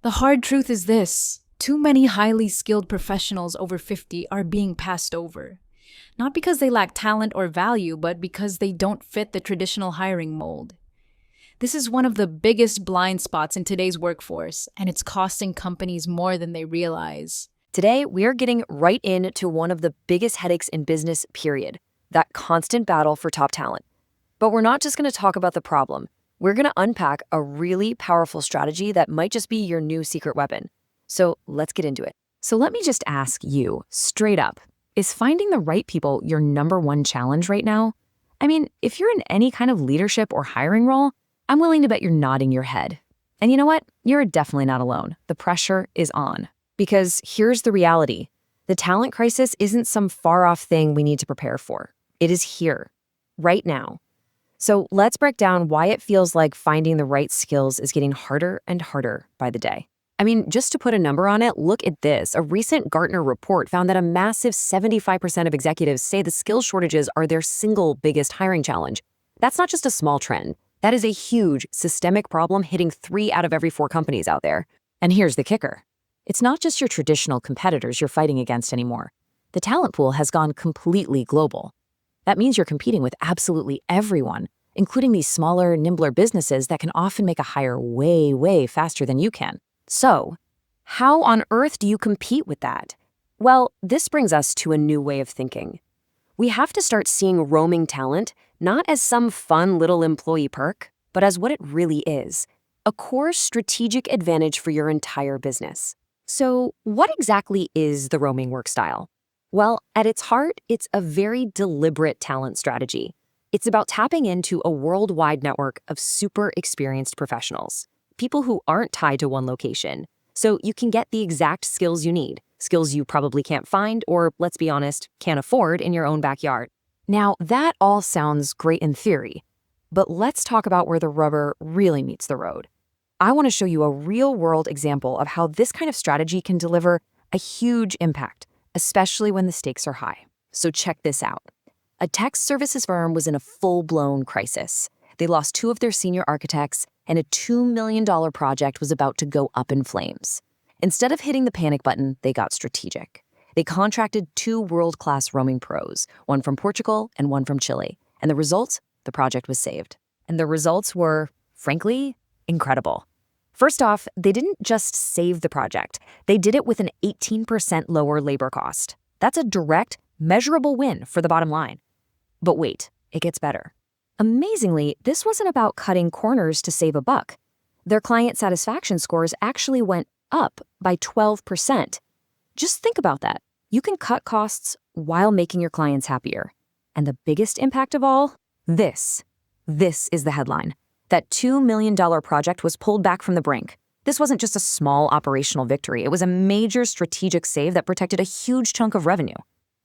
The hard truth is this: too many highly skilled professionals over 50 are being passed over. Not because they lack talent or value, but because they don't fit the traditional hiring mold. This is one of the biggest blind spots in today's workforce, and it's costing companies more than they realize. Today, we're getting right into one of the biggest headaches in business, period, that constant battle for top talent. But we're not just going to talk about the problem. We're going to unpack a really powerful strategy that might just be your new secret weapon. So let's get into it. So let me just ask you, straight up, is finding the right people your number one challenge right now? I mean, if you're in any kind of leadership or hiring role, I'm willing to bet you're nodding your head. And you know what? You're definitely not alone. The pressure is on. Because here's the reality. The talent crisis isn't some far-off thing we need to prepare for. It is here, right now. So let's break down why it feels like finding the right skills is getting harder and harder by the day. I mean, just to put a number on it, look at this. A recent Gartner report found that a massive 75% of executives say the skill shortages are their single biggest hiring challenge. That's not just a small trend. That is a huge systemic problem hitting 3 out of every 4 companies out there. And here's the kicker. It's not just your traditional competitors you're fighting against anymore. The talent pool has gone completely global. That means you're competing with absolutely everyone, including these smaller, nimbler businesses that can often make a hire way, way faster than you can. So, how on earth do you compete with that? Well, this brings us to a new way of thinking. We have to start seeing roaming talent not as some fun little employee perk, but as what it really is, a core strategic advantage for your entire business. So, what exactly is the roaming work style? Well, at its heart, it's a very deliberate talent strategy. It's about tapping into a worldwide network of super experienced professionals, people who aren't tied to one location, so you can get the exact skills you need, skills you probably can't find or, let's be honest, can't afford in your own backyard. Now, that all sounds great in theory, but let's talk about where the rubber really meets the road. I want to show you a real-world example of how this kind of strategy can deliver a huge impact, especially when the stakes are high. So check this out. A tech services firm was in a full-blown crisis. They lost 2 of their senior architects, and a $2 million project was about to go up in flames. Instead of hitting the panic button, they got strategic. They contracted 2 world-class roaming pros, one from Portugal and one from Chile. And the result? The project was saved. And the results were, frankly, incredible. First off, they didn't just save the project. They did it with an 18% lower labor cost. That's a direct, measurable win for the bottom line. But wait, it gets better. Amazingly, this wasn't about cutting corners to save a buck. Their client satisfaction scores actually went up by 12%. Just think about that. You can cut costs while making your clients happier. And the biggest impact of all? This. This is the headline. That $2 million project was pulled back from the brink. This wasn't just a small operational victory. It was a major strategic save that protected a huge chunk of revenue.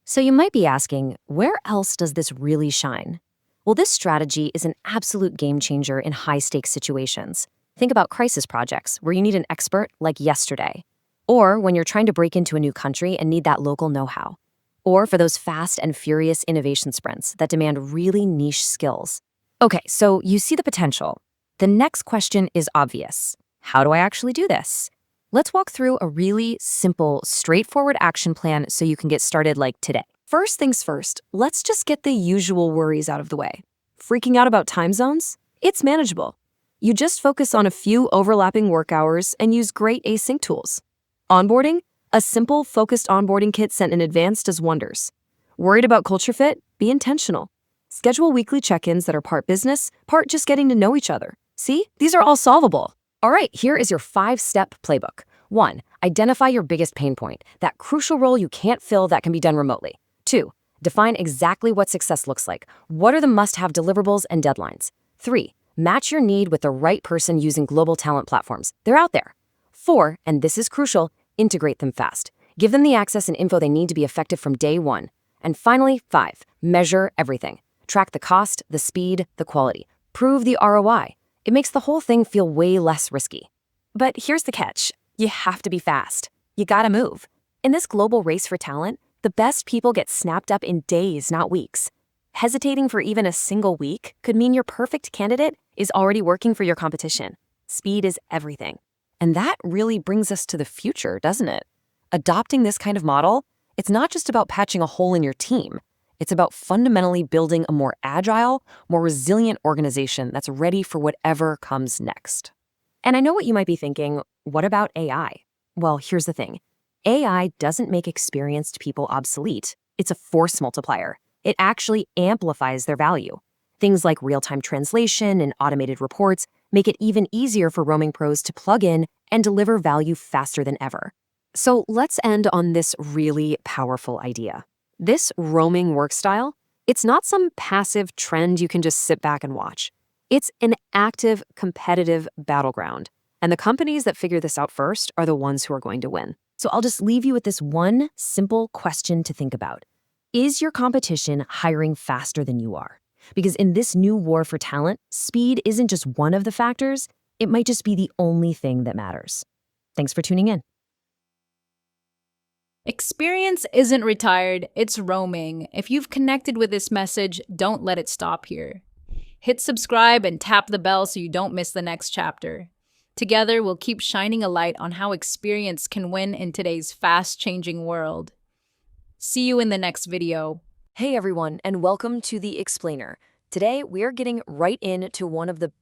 So you might be asking, where else does this really shine? Well, this strategy is an absolute game changer in high-stakes situations. Think about crisis projects where you need an expert like yesterday. Or when you're trying to break into a new country and need that local know-how. Or for those fast and furious innovation sprints that demand really niche skills. Okay, so you see the potential. The next question is obvious. How do I actually do this? Let's walk through a really simple, straightforward action plan so you can get started like today. First things first, let's just get the usual worries out of the way. Freaking out about time zones? It's manageable. You just focus on a few overlapping work hours and use great async tools. Onboarding? A simple, focused onboarding kit sent in advance does wonders. Worried about culture fit? Be intentional. Schedule weekly check-ins that are part business, part just getting to know each other. See? These are all solvable. All right, here is your 5-step playbook. 1. Identify your biggest pain point, that crucial role you can't fill that can be done remotely. 2. Define exactly what success looks like. What are the must-have deliverables and deadlines? 3. Match your need with the right person using global talent platforms. They're out there. 4, and this is crucial, integrate them fast. Give them the access and info they need to be effective from day 1. And finally, 5, measure everything. Track the cost, the speed, the quality. Prove the ROI. It makes the whole thing feel way less risky. But here's the catch. You have to be fast. You gotta move. In this global race for talent, the best people get snapped up in days, not weeks. Hesitating for even a single week could mean your perfect candidate is already working for your competition. Speed is everything. And that really brings us to the future, doesn't it? Adopting this kind of model, it's not just about patching a hole in your team. It's about fundamentally building a more agile, more resilient organization that's ready for whatever comes next. And I know what you might be thinking, what about AI? Well, here's the thing. AI doesn't make experienced people obsolete. It's a force multiplier. It actually amplifies their value. Things like real-time translation and automated reports make it even easier for roaming pros to plug in and deliver value faster than ever. So let's end on this really powerful idea. This roaming work style, it's not some passive trend you can just sit back and watch. It's an active, competitive battleground. And the companies that figure this out first are the ones who are going to win. So I'll just leave you with this one simple question to think about. Is your competition hiring faster than you are? Because in this new war for talent, speed isn't just one of the factors, it might just be the only thing that matters. Thanks for tuning in. Experience isn't retired, it's roaming. If you've connected with this message, don't let it stop here. Hit subscribe and tap the bell so you don't miss the next chapter. Together, we'll keep shining a light on how experience can win in today's fast-changing world. See you in the next video. Hey everyone, and welcome to The Explainer. Today, we're getting right into one of the